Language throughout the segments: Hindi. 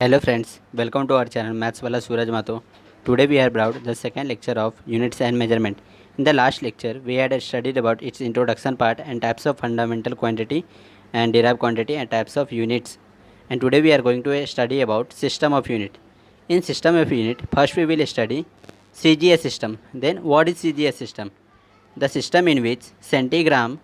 Hello friends, welcome to our channel Maths Wala Suraj Mato. Today we have brought the second lecture of units and measurement. In the last lecture, we had studied about its introduction part and types of fundamental quantity and derived quantity and types of units. And today we are going to study about system of unit. In system of unit, first we will study CGS system. Then what is CGS system? The system in which centigram,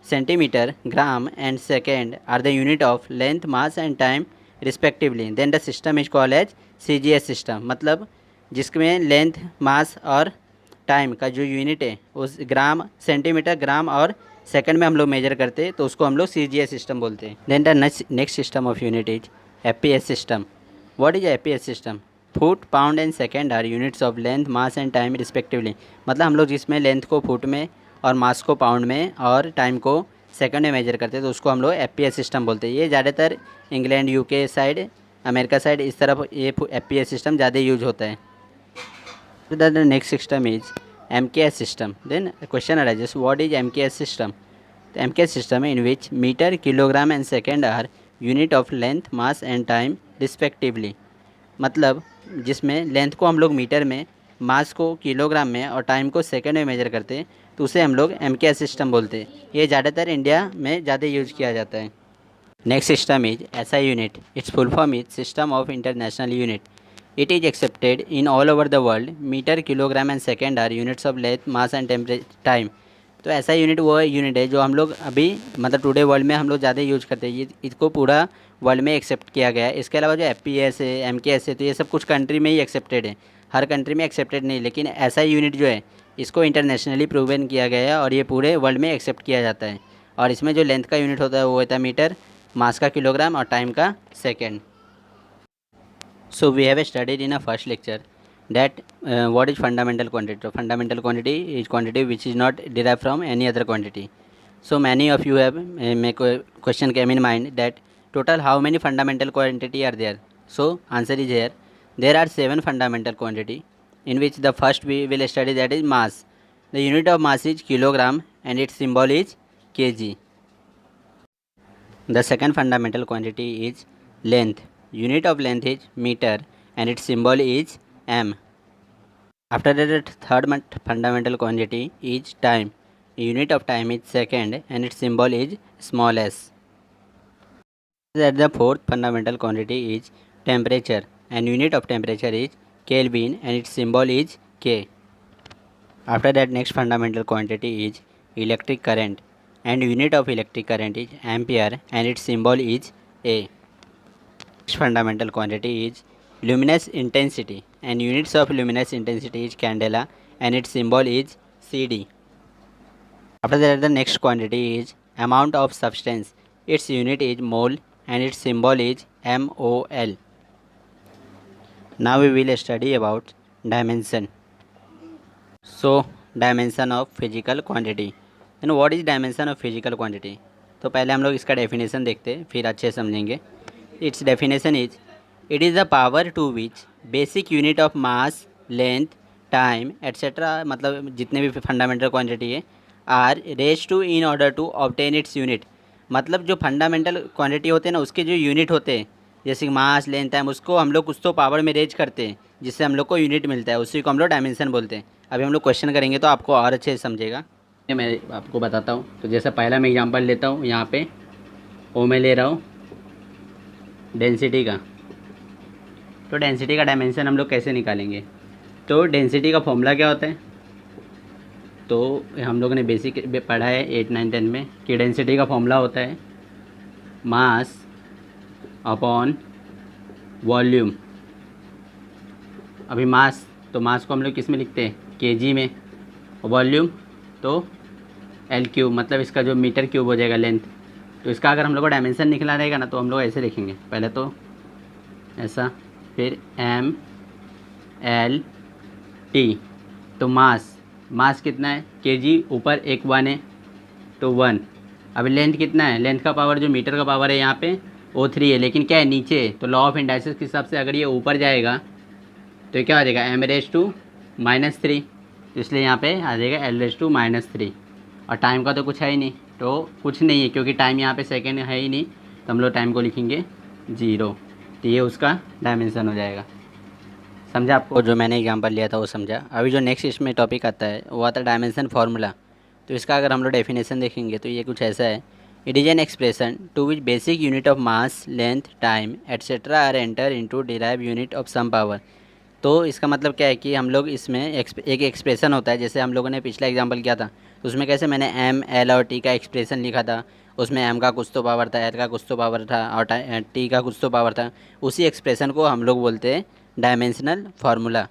centimeter, gram and second are the unit of length, mass and time respectively then the system is called as CGS system. मतलब जिसमें लेंथ, मास और टाइम का जो यूनिट है उस ग्राम, सेंटीमीटर, ग्राम और सेकंड में हम लोग मेजर करते हैं तो उसको हम लोग CGS सिस्टम बोलते हैं। Then the next system of unit is FPS system. What is FPS system? Foot, pound and second are units of length, mass and time respectively. मतलब हम लोग जिसमें लेंथ को फुट में और मास को पाउंड में और टाइम को सेकंड में मेजर करते हैं तो उसको हम लोग FPS सिस्टम बोलते हैं। ये ज़्यादातर England, UK side, America side इस तरफ ये FPS सिस्टम ज़्यादा यूज होता है। The next system is MKS system. Then question arises what is MKS system? तो MKS system in which metre, kilogram and second are unit of length, mass and time respectively. मतलब जिसमें लेंथ को हम लोग मीटर में, मास को किलोग्राम में और टाइम को सेकंड में मेजर करते हैं तो उसे हम लोग MKS सिस्टम बोलते हैं। ये ज़्यादातर इंडिया में ज़्यादा यूज किया जाता है। Next system is SI unit. Its full form is system of international unit. It is accepted in all over the world. Metre, kilogram and second are units of length, mass and time. तो ऐसा यूनिट वो यूनिट है जो हम लोग अभी मतलब टुडे वर्ल्ड में हम लोग ज़्यादा यूज करते हैं। ये इसको पूरा वर्ल्ड में एक्सेप्ट किया गया है। इसके अलावा जो FPS है, MKS है, तो ये सब कुछ कंट्री में ही एक्सेप्टेड है, हर कंट्री में एक्सेप्टेड नहीं। लेकिन ऐसा यूनिट जो है इसको इंटरनेशनली प्रूवन किया गया है और ये पूरे वर्ल्ड में एक्सेप्ट किया जाता है। और इसमें जो लेंथ का यूनिट होता है वो होता है मीटर, मास का किलोग्राम और टाइम का second. So we have studied in a first lecture that what is fundamental quantity. So fundamental quantity is quantity which is not derived from any other quantity. So many of you have make a question came in mind that total how many fundamental quantity are there. So answer is here. There are 7 fundamental quantity in which the first we will study that is mass. The unit of mass is kilogram and its symbol is kg. The second fundamental quantity is length. Unit of length is meter and its symbol is m. After that, third fundamental quantity is time. Unit of time is second and its symbol is small s. That the fourth fundamental quantity is temperature and unit of temperature is Kelvin and its symbol is K. After that, next fundamental quantity is electric current and unit of electric current is ampere and its symbol is A. Next fundamental quantity is luminous intensity and units of luminous intensity is candela and its symbol is CD. After that, the next quantity is amount of substance. Its unit is mole and its symbol is MOL. Now we will study about dimension. So dimension of physical quantity. Then what is dimension of physical quantity? तो पहले हम लोग इसका डेफिनेशन देखते हैं फिर अच्छे समझेंगे। Its definition is it is the power to which basic unit of mass, length, time etc. मतलब जितने भी फंडामेंटल क्वांटिटी है are raise to in order to obtain its unit. मतलब जो फंडामेंटल क्वांटिटी होते हैं ना उसके जो यूनिट होते हैं जैसे मास, लेंथ, टाइम, उसको हम लोग कुछ तो पावर में रेज करते हैं जिससे हम लोग को यूनिट मिलता है, उसी को हम लोग डायमेंशन बोलते हैं। अभी हम लोग क्वेश्चन करेंगे तो आपको और अच्छे से समझेगा। मैं आपको बताता हूँ। तो जैसा पहला मैं एग्जाम्पल लेता हूँ, यहाँ पे ओ मैं ले रहा हूँ डेंसिटी का। तो डेंसिटी का डायमेंशन हम लोग कैसे निकालेंगे? तो डेंसिटी का फॉर्मूला क्या होता है? तो हम लोगों ने बेसिक पढ़ा है 8, 9, 10 में कि डेंसिटी का फॉर्मूला होता है मास अपॉन वॉल्यूम। अभी मास, तो मास को हम लोग किस में लिखते हैं? केजी में। वॉल्यूम तो एल क्यूब, मतलब इसका जो मीटर क्यूब हो जाएगा लेंथ। तो इसका अगर हम लोग को डायमेंशन निकला रहेगा ना तो हम लोग ऐसे लिखेंगे, पहले तो ऐसा, फिर एम एल टी। तो मास कितना है? केजी ऊपर एक 1 है तो 1। अभी लेंथ कितना है? लेंथ का पावर जो मीटर का पावर है यहाँ पे वो 3 है, लेकिन क्या है नीचे है। तो लॉ ऑफ इंडाइसिस के हिसाब से अगर ये ऊपर जाएगा तो क्या हो जाएगा? m⁻⁻3। तो इसलिए यहाँ पे आ जाएगा l⁻⁻3। और टाइम का तो कुछ है ही नहीं, तो कुछ नहीं है क्योंकि टाइम यहाँ पे सेकेंड है ही नहीं, तो हम लोग टाइम को लिखेंगे 0। तो ये उसका डायमेंशन हो जाएगा। समझा आपको? जो मैंने एग्जांपल लिया था वो समझा। अभी जो नेक्स्ट इसमें टॉपिक आता है वो आता है डायमेंशन फार्मूला। तो इसका अगर हम लोग डेफिनेशन देखेंगे तो ये कुछ ऐसा है। It is an expression to which basic unit of mass, length, time etcetera are enter into derive unit of some power. तो इसका मतलब क्या है कि हम लोग इसमें एक एक्सप्रेशन होता है, जैसे हम लोगों ने पिछला एग्जांपल किया था तो उसमें कैसे मैंने एम, एल और टी का एक्सप्रेशन लिखा था। उसमें एम का कुछ तो पावर था, एल का कुछ तो पावर था और टी का कुछ तो पावर था। उसी एक्सप्रेशन को हम लोग बोलते हैं डायमेंशनल फार्मूला।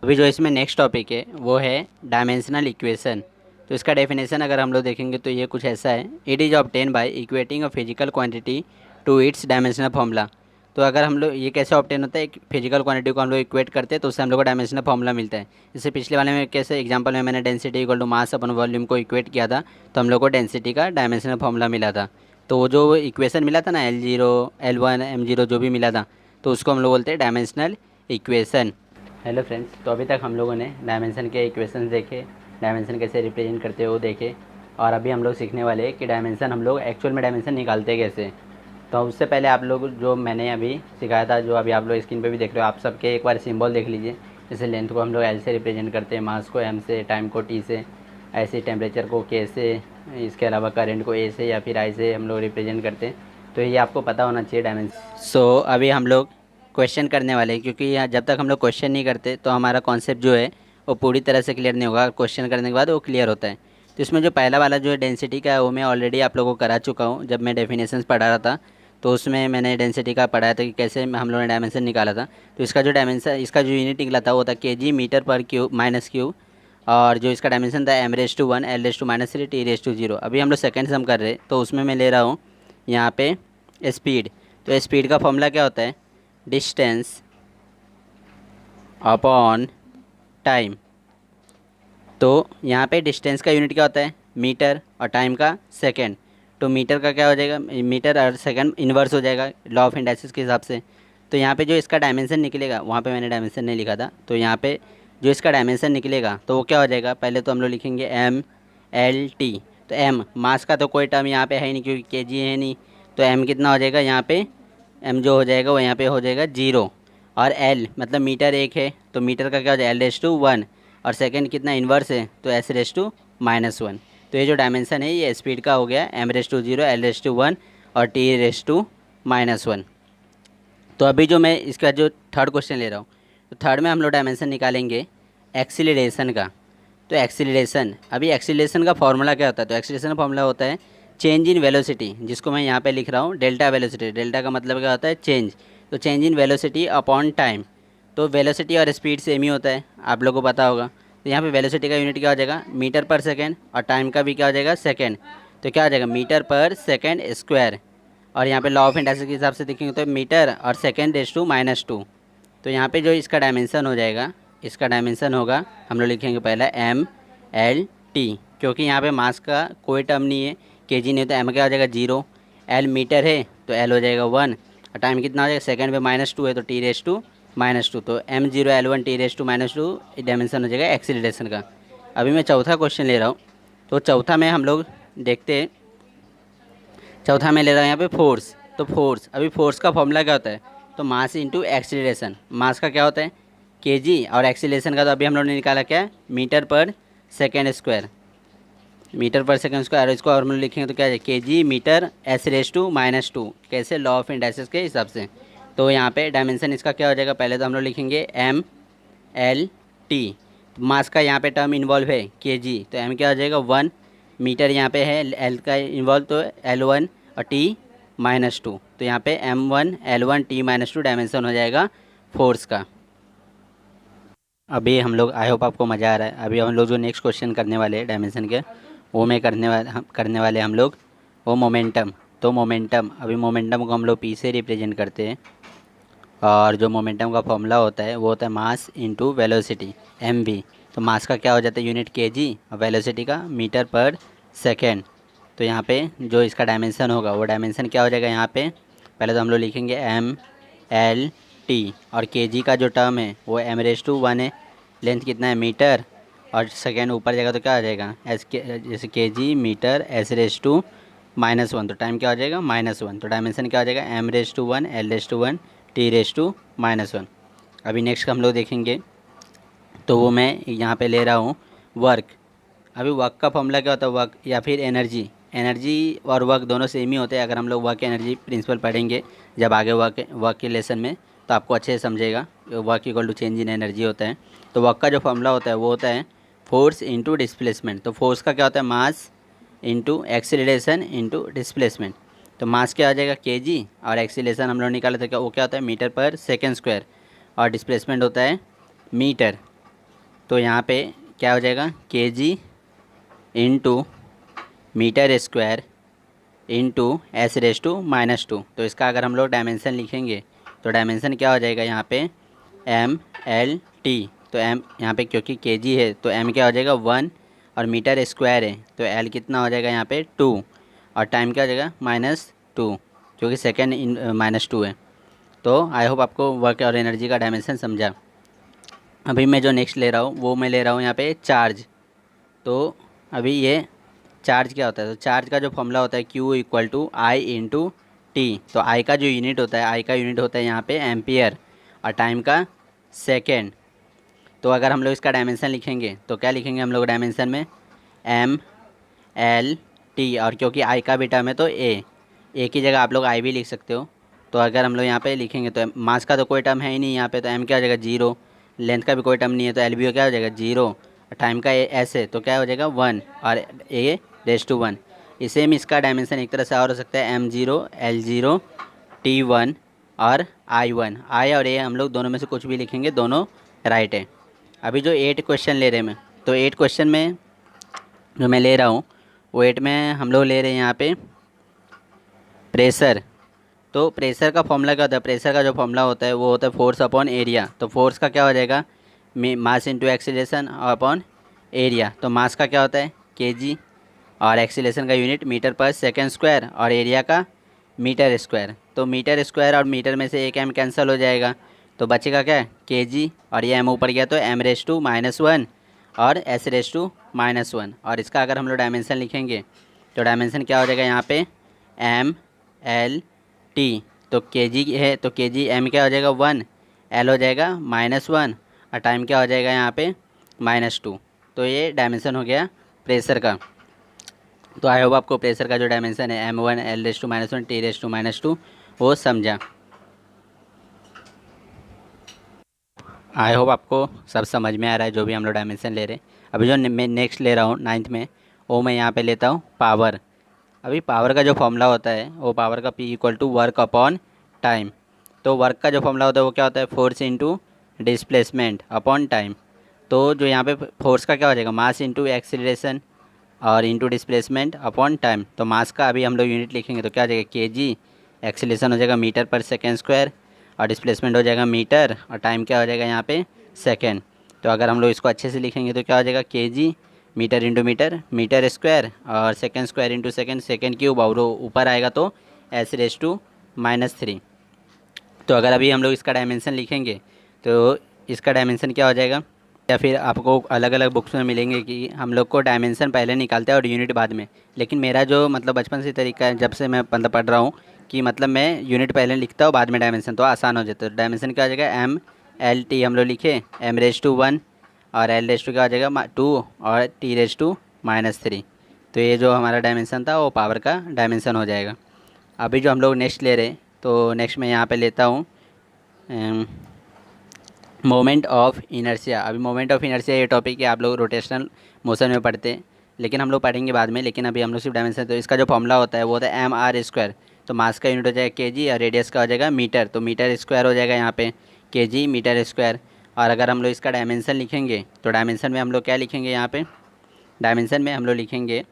अभी जो इसमें नेक्स्ट टॉपिक है वो है डायमेंशनल इक्वेशन। तो इसका डेफिनेशन अगर हम लोग देखेंगे तो ये कुछ ऐसा है। It is obtain by equating a physical quantity to its dimensional formula. तो अगर हम लोग ये कैसे ऑब्टेन होता है, एक फिजिकल क्वांटिटी को हम लोग इक्वेट करते हैं तो उससे हम लोग को डायमेंशनल फार्मूला मिलता है। जैसे पिछले वाले में कैसे एग्जांपल में मैंने density equal to mass upon volume को इक्वेट किया था तो हम लोग को डेंसिटी का डायमेंशनल फार्मूला मिला था। तो वो जो इक्वेशन मिला था ना L0, L1, M0 जो भी मिला था तो उसको हम लोग बोलते हैं डायमेंशनल इक्वेशन। हेलो फ्रेंड्स, तो अभी तक हम लोगों ने डायमेंशन के इक्वेशंस देखे, डायमेंशन कैसे रिप्रेजेंट करते हैं वो देखे, और अभी हम लोग सीखने वाले हैं कि डायमेंशन हम लोग एक्चुअल में डायमेंशन निकालते कैसे। तो उससे पहले आप लोग जो मैंने अभी सिखाया था, जो अभी आप लोग स्क्रीन पे भी देख रहे हो, आप सबके एक बार सिंबल देख लीजिए। जैसे लेंथ को हम लोग एल से रिप्रेजेंट करते हैं, मास को एम से, टाइम को टी से, ऐसे टेम्परेचर को के से, इसके अलावा करंट को ए से या फिर आई से हम लोग रिप्रेजेंट करते हैं। तो ये आपको पता होना चाहिए डायमेंशन। सो अभी हम लोग क्वेश्चन करने वाले हैं, क्योंकि यहाँ जब तक हम लोग क्वेश्चन नहीं करते तो हमारा कॉन्सेप्ट जो है वो पूरी तरह से क्लियर नहीं होगा। क्वेश्चन करने के बाद वो क्लियर होता है। तो इसमें जो पहला वाला जो है डेंसिटी का है वो मैं ऑलरेडी आप लोगों को करा चुका हूँ। जब मैं डेफिनेशंस पढ़ा रहा था तो उसमें मैंने डेंसिटी का पढ़ाया था कि कैसे हम लोगों ने डायमेंशन निकाला था। तो इसका जो डायमेंशन, इसका जो यूनिट निकला था वो था kg मीटर पर क्यूब माइनस क्यूब, और जो इसका डायमेंशन था m⁻⁴ l⁻⁻³ t⁻⁴। अभी हम लोग सेकेंड सम कर रहे हैं तो उसमें मैं ले रहा हूँ यहाँ पे स्पीड। तो स्पीड का फॉर्मूला क्या होता है, डिस्टेंस अपॉन टाइम। तो यहाँ पे डिस्टेंस का यूनिट क्या होता है, मीटर, और टाइम का सेकंड। तो मीटर का क्या हो जाएगा, मीटर और सेकंड इन्वर्स हो जाएगा लॉ ऑफ इंडाइसिस के हिसाब से। तो यहाँ पे जो इसका डायमेंशन निकलेगा, वहाँ पे मैंने डायमेंशन नहीं लिखा था, तो यहाँ पे जो इसका डायमेंशन निकलेगा तो वो क्या हो जाएगा, पहले तो हम लोग लिखेंगे एम एल टी। तो एम मास का तो कोई टर्म यहाँ पे है ही नहीं क्योंकि केजी है नहीं, तो एम कितना हो जाएगा यहाँ पे, एम जो हो जाएगा वो यहाँ पे हो जाएगा 0। और एल मतलब मीटर एक है तो मीटर का क्या हो जाएगा l⁻⁴, और सेकंड कितना इन्वर्स है तो s⁻⁻⁴। तो ये जो डायमेंशन है ये स्पीड का हो गया m⁻⁴, l⁻⁴ और t⁻⁻⁴। तो अभी जो मैं इसका जो थर्ड क्वेश्चन ले रहा हूँ, तो थर्ड में हम लोग डायमेंशन निकालेंगे एक्सीलरेशन का। तो एक्सीलरेशन, अभी एक्सीलरेशन का फॉर्मूला क्या होता है, तो एक्सीलरेशन का फॉर्मूला होता है चेंज इन वेलोसिटी, जिसको मैं यहाँ पे लिख रहा हूँ डेल्टा वेलोसिटी। डेल्टा का मतलब क्या होता है, चेंज। तो change in velocity upon time. तो वेलोसिटी और स्पीड सेम ही होता है, आप लोगों को पता होगा। तो यहाँ पे वेलोसिटी का यूनिट क्या हो जाएगा, मीटर पर सेकेंड, और टाइम का भी क्या हो जाएगा, सेकेंड। तो क्या हो जाएगा, मीटर पर सेकेंड स्क्वायर। और यहाँ पे लॉ ऑफ इंडाइसिस के हिसाब से देखेंगे तो मीटर और सेकेंड⁻⁻²। तो यहाँ पे जो इसका डायमेंशन हो जाएगा, इसका डायमेंशन होगा, हम लोग लिखेंगे पहला एम एल टी, क्योंकि यहाँ पे मास का कोई टर्म नहीं है, केजी नहीं, तो एम क्या हो जाएगा 0, एल मीटर है तो एल हो जाएगा 1, और टाइम कितना हो जाएगा, सेकंड पे -2 है तो t⁻⁻²। तो m0 l1 t⁻⁻² डायमेंशन हो जाएगा एक्सीलरेशन का। अभी मैं चौथा क्वेश्चन ले रहा हूँ। तो चौथा में हम लोग देखते हैं, चौथा में ले रहा हूँ यहाँ पे फोर्स। तो फोर्स, अभी फोर्स का फॉर्मूला क्या होता है, तो मास इंटू एक्सीलरेशन। मास का क्या होता है केजी, और एक्सीलरेशन का तो अभी हम लोगों ने निकाला क्या है, मीटर पर सेकेंड स्क्वायर। मीटर पर सेकेंड स्क्वायर, और इसको और हम लोग लिखेंगे तो क्या है, केजी मीटर s⁻⁻²। कैसे, लॉ ऑफ इंडाइसिस के हिसाब से। तो यहाँ पे डायमेंशन इसका क्या हो जाएगा, पहले तो हम लोग लिखेंगे एम एल टी। मास का यहाँ पे टर्म इन्वॉल्व है केजी, तो एम क्या हो जाएगा 1, मीटर यहाँ पे है, एल का इन्वॉल्व तो l1 और t⁻²। तो यहाँ पे m1 l1 t⁻² डायमेंशन हो जाएगा फोर्स का। अभी हम लोग, आई होप आपको मज़ा आ रहा है। अभी हम लोग जो नेक्स्ट क्वेश्चन करने वाले हैं डायमेंशन के, वो मैं करने वाले हम लोग वो मोमेंटम। तो मोमेंटम, अभी मोमेंटम को हम लोग पी से रिप्रेजेंट करते हैं, और जो मोमेंटम का फॉर्मूला होता है वो होता है मास इंटू वेलोसिटी mv। तो मास का क्या हो जाता है यूनिट केजी, और वेलोसिटी का मीटर पर सेकेंड। तो यहाँ पे जो इसका डायमेंशन होगा वो डायमेंशन क्या हो जाएगा, यहाँ पे पहले तो हम लोग लिखेंगे एम एल टी, और केजी का जो टर्म है वो m⁻⁴ है, लेंथ कितना है मीटर, और सेकेंड ऊपर जाएगा तो क्या आ जाएगा जैसे केजी मीटर s⁻⁻⁻1। तो टाइम क्या हो जाएगा -1। तो डायमेंशन क्या हो जाएगा m⁻⁴ l⁻⁴ T⁻⁻1। अभी नेक्स्ट हम लोग देखेंगे, तो वो मैं यहाँ पे ले रहा हूँ वर्क। अभी वर्क का फॉर्मूला क्या होता है, वर्क या फिर एनर्जी। एनर्जी और वर्क दोनों सेम ही होते हैं। अगर हम लोग वर्क एनर्जी प्रिंसिपल पढ़ेंगे जब आगे वर्क के लेसन में, तो आपको अच्छे से समझेगा। Work equal to change in energy होता है। तो वर्क का जो फॉर्मूला होता है वो होता है फोर्स इंटू डिस्प्लेसमेंट। तो फोर्स का क्या होता है, mass into acceleration into displacement. तो मास क्या आ जाएगा केजी, और एक्सीलरेशन हम लोग निकाले थे, क्या वो क्या होता है मीटर पर सेकेंड स्क्वायर, और डिस्प्लेसमेंट होता है मीटर। तो यहाँ पे क्या हो जाएगा KG into metre square into S⁻²। तो इसका अगर हम लोग डायमेंशन लिखेंगे तो डायमेंशन क्या हो जाएगा यहाँ पे MLT। तो M यहाँ पे क्योंकि केजी है तो M क्या हो जाएगा 1, और मीटर स्क्वायर है तो L कितना हो जाएगा यहाँ पे 2, और टाइम क्या हो जाएगा -2, जो कि सेकेंड -2 है। तो आई होप आपको वर्क और एनर्जी का डायमेंशन समझा। अभी मैं जो नेक्स्ट ले रहा हूँ वो मैं ले रहा हूँ यहाँ पे चार्ज। तो अभी ये चार्ज क्या होता है, तो चार्ज का जो फॉर्मूला होता है Q = I × T। तो आई का जो यूनिट होता है, आई का यूनिट होता है यहाँ पे एम्पियर, और टाइम का सेकेंड। तो अगर हम लोग इसका डायमेंशन लिखेंगे तो क्या लिखेंगे हम लोग डायमेंशन में MLT, और क्योंकि आई का भी टर्म है तो ए की जगह आप लोग आई भी लिख सकते हो। तो अगर हम लोग यहाँ पे लिखेंगे तो मास का तो कोई टर्म है ही नहीं यहाँ पे, तो एम क्या हो जाएगा 0, लेंथ का भी कोई टर्म नहीं है तो एल बी क्या हो जाएगा 0, टाइम का एस है तो क्या हो जाएगा 1, और A⁻1। इसे में इसका डायमेंशन एक तरह से और हो सकता है M0 L0 T1 और I1। आई और ए हम लोग दोनों में से कुछ भी लिखेंगे, दोनों राइट है। अभी जो 8 क्वेश्चन ले रहे हैं मैं, तो 8 क्वेश्चन में जो मैं ले रहा हूँ वो 8 में हम लोग ले रहे हैं यहाँ पे प्रेशर। तो प्रेशर का फॉर्मूला क्या होता है, प्रेशर का जो फॉर्मूला होता है वो होता है फोर्स अपॉन एरिया। तो फोर्स का क्या हो जाएगा mass into acceleration upon area. तो मास का क्या होता है केजी, और एक्सीलरेशन का यूनिट मीटर पर सेकेंड स्क्वायर, और एरिया का मीटर स्क्वायर। तो मीटर स्क्वायर और मीटर में से एक एम कैंसिल हो जाएगा, तो बचेगा क्या केजी, और ये एम ऊपर गया तो M⁻⁻1 और S⁻⁻1। और इसका अगर हम लोग डायमेंशन लिखेंगे तो डायमेंशन क्या हो जाएगा यहाँ पे MLT। तो केजी है तो केजी एम क्या हो जाएगा 1, एल हो जाएगा -1, और टाइम क्या हो जाएगा यहाँ पे -2। तो ये डायमेंशन हो गया प्रेशर का। तो आई होप आपको प्रेशर का जो डायमेंशन है M1 L⁻1 T⁻2 वो समझा। आई होप आपको सब समझ में आ रहा है जो भी हम लोग डायमेंशन ले रहे हैं। अभी जो मैं नेक्स्ट ले रहा हूँ 9th में, वो मैं यहाँ पे लेता हूँ पावर। अभी पावर का जो फॉर्मूला होता है वो पावर का P = वर्क अपॉन टाइम। तो वर्क का जो फॉर्मूला होता है वो क्या होता है force into displacement upon time. तो जो यहाँ पे फोर्स का क्या हो जाएगा मास इंटू एक्सीलरेशन और इंटू डिस्प्लेसमेंट अपॉन टाइम। तो मास का अभी हम लोग यूनिट लिखेंगे तो क्या हो जाएगा केजी, एक्सीलरेशन हो जाएगा मीटर पर सेकेंड स्क्वायर, और डिस्प्लेसमेंट हो जाएगा मीटर, और टाइम क्या हो जाएगा यहाँ पे सेकेंड। तो अगर हम लोग इसको अच्छे से लिखेंगे तो क्या हो जाएगा kg metre into metre, metre square, और second square into second, second cube, और ऊपर आएगा तो S⁻⁻3। तो अगर अभी हम लोग इसका डायमेंशन लिखेंगे तो इसका डायमेंशन क्या हो जाएगा, या फिर आपको अलग अलग बुक्स में मिलेंगे कि हम लोग को डायमेंशन पहले निकालते हैं और यूनिट बाद में। लेकिन मेरा जो मतलब बचपन से तरीका है, जब से मैं मतलब पढ़ रहा हूँ, कि मतलब मैं यूनिट पहले लिखता हूँ बाद में डायमेंशन, तो आसान हो जाता है। तो डायमेंशन क्या हो जाएगा MLT हम लोग लिखे M⁻1 और L⁻2 क्या हो जाएगा 2 और T⁻−3। तो ये जो हमारा डायमेंशन था वो पावर का डायमेंशन हो जाएगा। अभी जो हम लोग नेक्स्ट ले रहे हैं, तो नेक्स्ट मैं यहाँ पे लेता हूँ मोमेंट ऑफ इनर्शिया। अभी मोमेंट ऑफ इनर्शिया ये टॉपिक है आप लोग रोटेशनल मोशन में पढ़ते हैं, लेकिन हम लोग पढ़ेंगे बाद में। लेकिन अभी हम लोग सिर्फ डायमेंशन, तो इसका जो फॉर्मूला होता है वो होता है MR²। तो मास का यूनिट हो जाएगा केजी, और रेडियस का हो जाएगा मीटर। तो मीटर स्क्वायर हो जाएगा यहाँ पे केजी मीटर स्क्वायर। और अगर हम लोग इसका डायमेंशन लिखेंगे तो डायमेंशन में हम लोग क्या लिखेंगे यहाँ पे, डायमेंशन में हम लोग लिखेंगे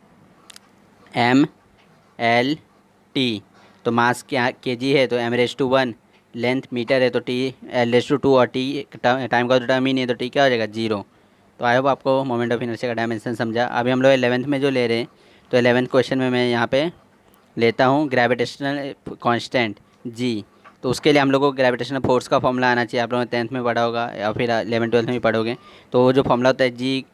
MLT। तो मास क्या केजी है तो M⁻1, लेंथ मीटर है तो T L⁻2, और टी टाइम का तो टर्म ही नहीं है तो टी क्या हो जाएगा 0। तो आई होप आपको मोमेंट ऑफ इनर्शिया का डायमेंशन समझा। अभी हम लोग 11th में जो ले रहे हैं, तो 11th क्वेश्चन में मैं यहाँ पे लेता हूँ ग्रेविटेशनल कांस्टेंट G। तो उसके लिए हम लोग को ग्रेविटेशनल फोर्स का फॉर्मूला आना चाहिए। आप लोगों ने 10th में पढ़ा होगा या फिर 11th-12th में भी पढ़ोगे। तो वो जो फॉर्मूला होता है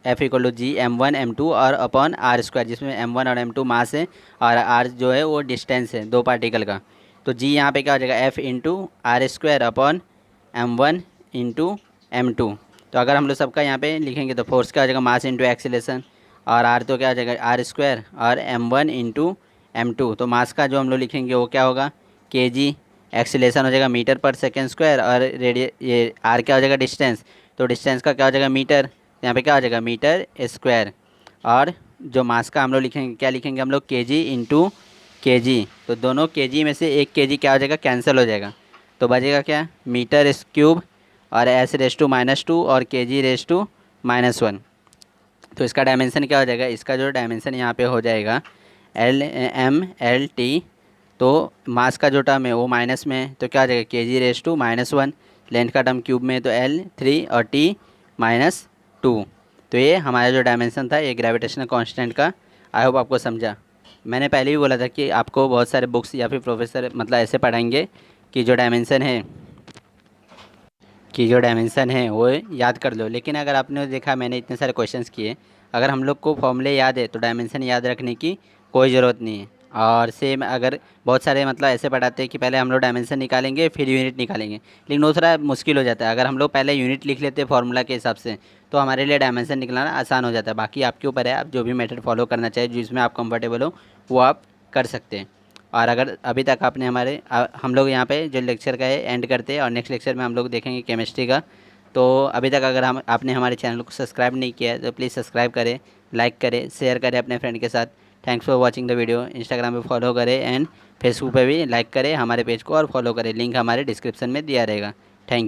F = G m1 m2 और अपॉन R², जिसमें m1 और m2 मास है और R जो है वो डिस्टेंस है दो पार्टिकल का। तो जी यहाँ पे क्या हो जाएगा F into R square upon m1 into m2। तो अगर हम लोग सबका यहाँ पे लिखेंगे तो फोर्स क्या हो जाएगा मास इंटू एक्सीलरेशन, और आर तो क्या हो जाएगा आर स्क्वायर, और m1 इंटू m2। तो मास का जो हम लोग लिखेंगे वो क्या होगा kg, एक्सीलरेशन हो जाएगा मीटर पर सेकेंड स्क्वायर, और ये आर क्या हो जाएगा डिस्टेंस, तो डिस्टेंस का क्या हो जाएगा मीटर, यहाँ पे क्या हो जाएगा मीटर स्क्वायर। और जो मास का हम लोग लिखेंगे क्या लिखेंगे हम लोग kg इंटू kg। तो दोनों kg में से एक kg क्या हो जाएगा कैंसिल हो जाएगा, तो बचेगा क्या मीटर क्यूब और s⁻² और kg⁻⁻1। तो इसका डायमेंशन क्या हो जाएगा, इसका जो डायमेंशन यहाँ पे हो जाएगा LMLT। तो मास का जो टर्म है वो माइनस में है, तो क्या हो जाएगा kg⁻⁻1। लेंथ का टर्म क्यूब में है तो L3 और T-2। तो ये हमारा जो डायमेंशन था ये ग्रेविटेशनल कांस्टेंट का। आई होप आपको समझा। मैंने पहले भी बोला था कि आपको बहुत सारे बुक्स या फिर प्रोफेसर मतलब ऐसे पढ़ाएंगे कि जो डायमेंशन है वो याद कर लो। लेकिन अगर आपने देखा मैंने इतने सारे क्वेश्चंस किए, अगर हम लोग को फॉर्मूले याद है तो डायमेंशन याद रखने की कोई ज़रूरत नहीं है। और सेम अगर बहुत सारे मतलब ऐसे पढ़ाते हैं कि पहले हम लोग डायमेंशन निकालेंगे फिर यूनिट निकालेंगे, लेकिन वो थोड़ा मुश्किल हो जाता है। अगर हम लोग पहले यूनिट लिख लेते हैं फार्मूला के हिसाब से तो हमारे लिए डायमेंशन निकालना आसान हो जाता है। बाकी आपके ऊपर है, आप जो भी मेथड फॉलो करना चाहिए जिसमें आप कंफर्टेबल हो वो आप कर सकते हैं। और अगर अभी तक आपने हम लोग यहाँ पे जो लेक्चर का है एंड करते हैं, और नेक्स्ट लेक्चर में हम लोग देखेंगे केमिस्ट्री का। तो अभी तक अगर आपने हमारे चैनल को सब्सक्राइब नहीं किया है तो प्लीज़ सब्सक्राइब करें, लाइक करें, शेयर करें अपने फ्रेंड के साथ। Thanks for watching the video. Instagram पे फॉलो करें एंड फेसबुक पे भी लाइक करें हमारे पेज को और फॉलो करें। लिंक हमारे डिस्क्रिप्शन में दिया रहेगा। Thank you.